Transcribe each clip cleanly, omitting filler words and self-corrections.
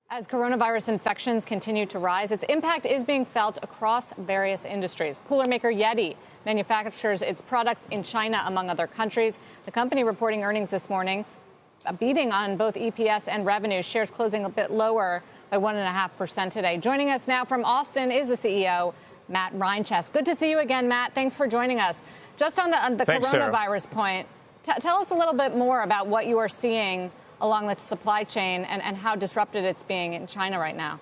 As coronavirus infections continue to rise, its impact is being felt across various industries. Cooler maker Yeti manufactures its products in China, among other countries. The company reporting earnings this morning, beating on both EPS and revenue. Shares closing a bit lower by 1.5% today. Joining us now from Austin is the CEO, Matt Reintjes. Good to see you again, Matt. Thanks for joining us. Just on the Thanks, coronavirus Sarah. point, tell us a little bit more about what you are seeing along the supply chain and how disrupted it's being in China right now.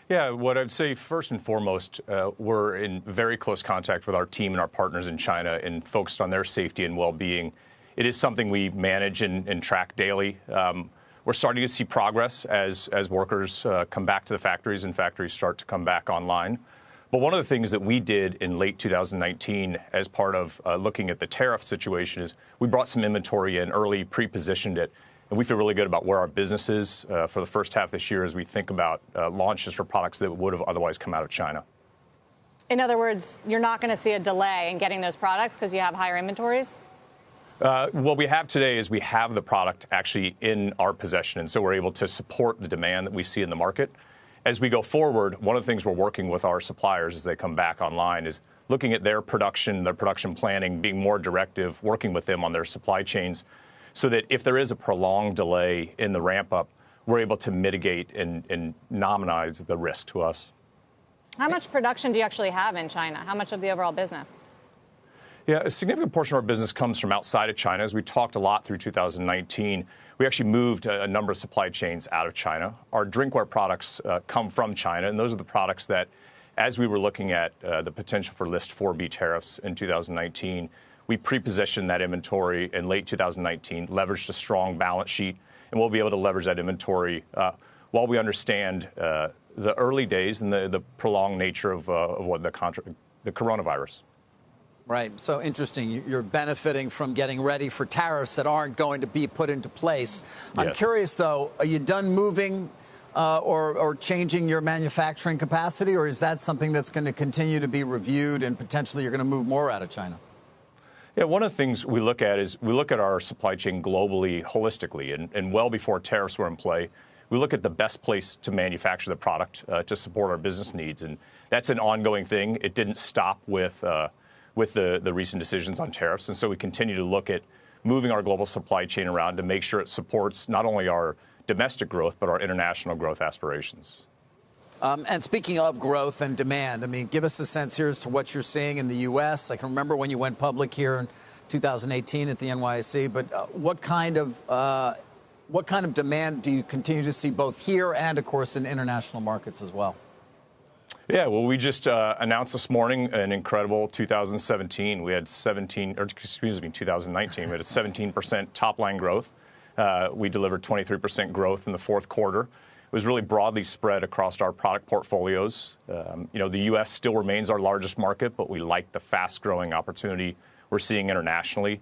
Yeah, what I'd say first and foremost, we're in very close contact with our team and our partners in China and focused on their safety and well-being. It is something we manage and track daily. We're starting to see progress as workers come back to the factories and factories start to come back online. But one of the things that we did in late 2019 as part of looking at the tariff situation is we brought some inventory in early, pre-positioned it, and we feel really good about where our business is for the first half this year as we think about launches for products that would have otherwise come out of China. In other words, you're not going to see a delay in getting those products because you have higher inventories? What we have today is we have the product actually in our possession, and so we're able to support the demand that we see in the market. As we go forward, one of the things we're working with our suppliers as they come back online is looking at their production planning, being more directive, working with them on their supply chains so that if there is a prolonged delay in the ramp up, we're able to mitigate and nominalize the risk to us. How much production do you actually have in China? How much of the overall business? Yeah, a significant portion of our business comes from outside of China. As we talked a lot through 2019, we actually moved a number of supply chains out of China. Our drinkware products come from China, and those are the products that, as we were looking at the potential for List 4B tariffs in 2019, we pre-positioned that inventory in late 2019, leveraged a strong balance sheet, and we'll be able to leverage that inventory while we understand the early days and the prolonged nature of what the coronavirus. Right. So interesting. You're benefiting from getting ready for tariffs that aren't going to be put into place. Yes. I'm curious, though, are you done moving or changing your manufacturing capacity, or is that something that's going to continue to be reviewed and potentially you're going to move more out of China? Yeah, one of the things we look at is we look at our supply chain globally, holistically, and well before tariffs were in play, we look at the best place to manufacture the product to support our business needs. And that's an ongoing thing. It didn't stop with the recent decisions on tariffs. And so we continue to look at moving our global supply chain around to make sure it supports not only our domestic growth, but our international growth aspirations. And speaking of growth and demand, I mean, give us a sense here as to what you're seeing in the U.S. I can remember when you went public here in 2018 at the NYSE, but what kind of demand do you continue to see both here and, of course, in international markets as well? Yeah, well, we just announced this morning an incredible 2019. We had 17% top line growth. We delivered 23% growth in the fourth quarter. It was really broadly spread across our product portfolios. The U.S. still remains our largest market, but we like the fast-growing opportunity we're seeing internationally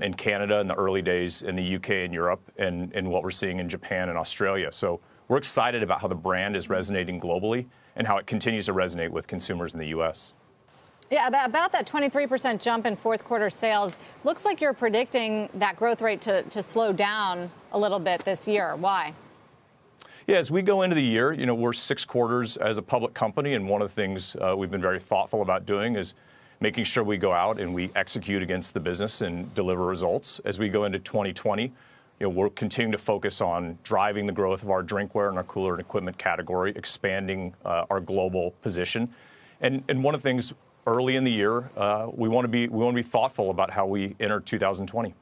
in Canada in the early days, in the U.K. and Europe, and what we're seeing in Japan and Australia. So we're excited about how the brand is resonating globally and how it continues to resonate with consumers in the U.S. Yeah, about that 23% jump in fourth quarter sales, looks like you're predicting that growth rate to slow down a little bit this year. Why? Yeah, as we go into the year, we're 6 quarters as a public company, and one of the things we've been very thoughtful about doing is making sure we go out and we execute against the business and deliver results. As we go into 2020, we're continuing to focus on driving the growth of our drinkware and our cooler and equipment category, expanding our global position. And one of the things early in the year, we want to be thoughtful about how we enter 2020.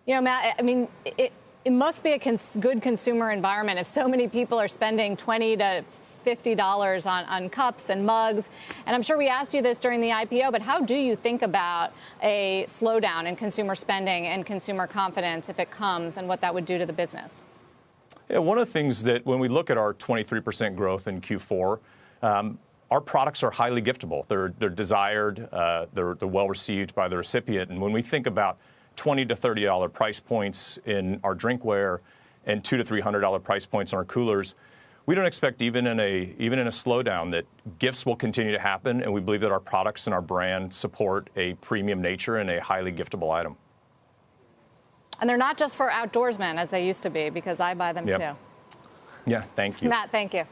Matt, I mean, it must be a good consumer environment if so many people are spending $20 to $50 on cups and mugs. And I'm sure we asked you this during the IPO, but how do you think about a slowdown in consumer spending and consumer confidence if it comes, and what that would do to the business? Yeah, one of the things that when we look at our 23% growth in Q4, our products are highly giftable. They're desired, they're well received by the recipient. And when we think about $20 to $30 price points in our drinkware and $200 to $300 price points on our coolers, we don't expect even in a slowdown that gifts will continue to happen, and we believe that our products and our brand support a premium nature and a highly giftable item. And they're not just for outdoorsmen as they used to be, because I buy them too. Yeah, thank you. Matt, thank you.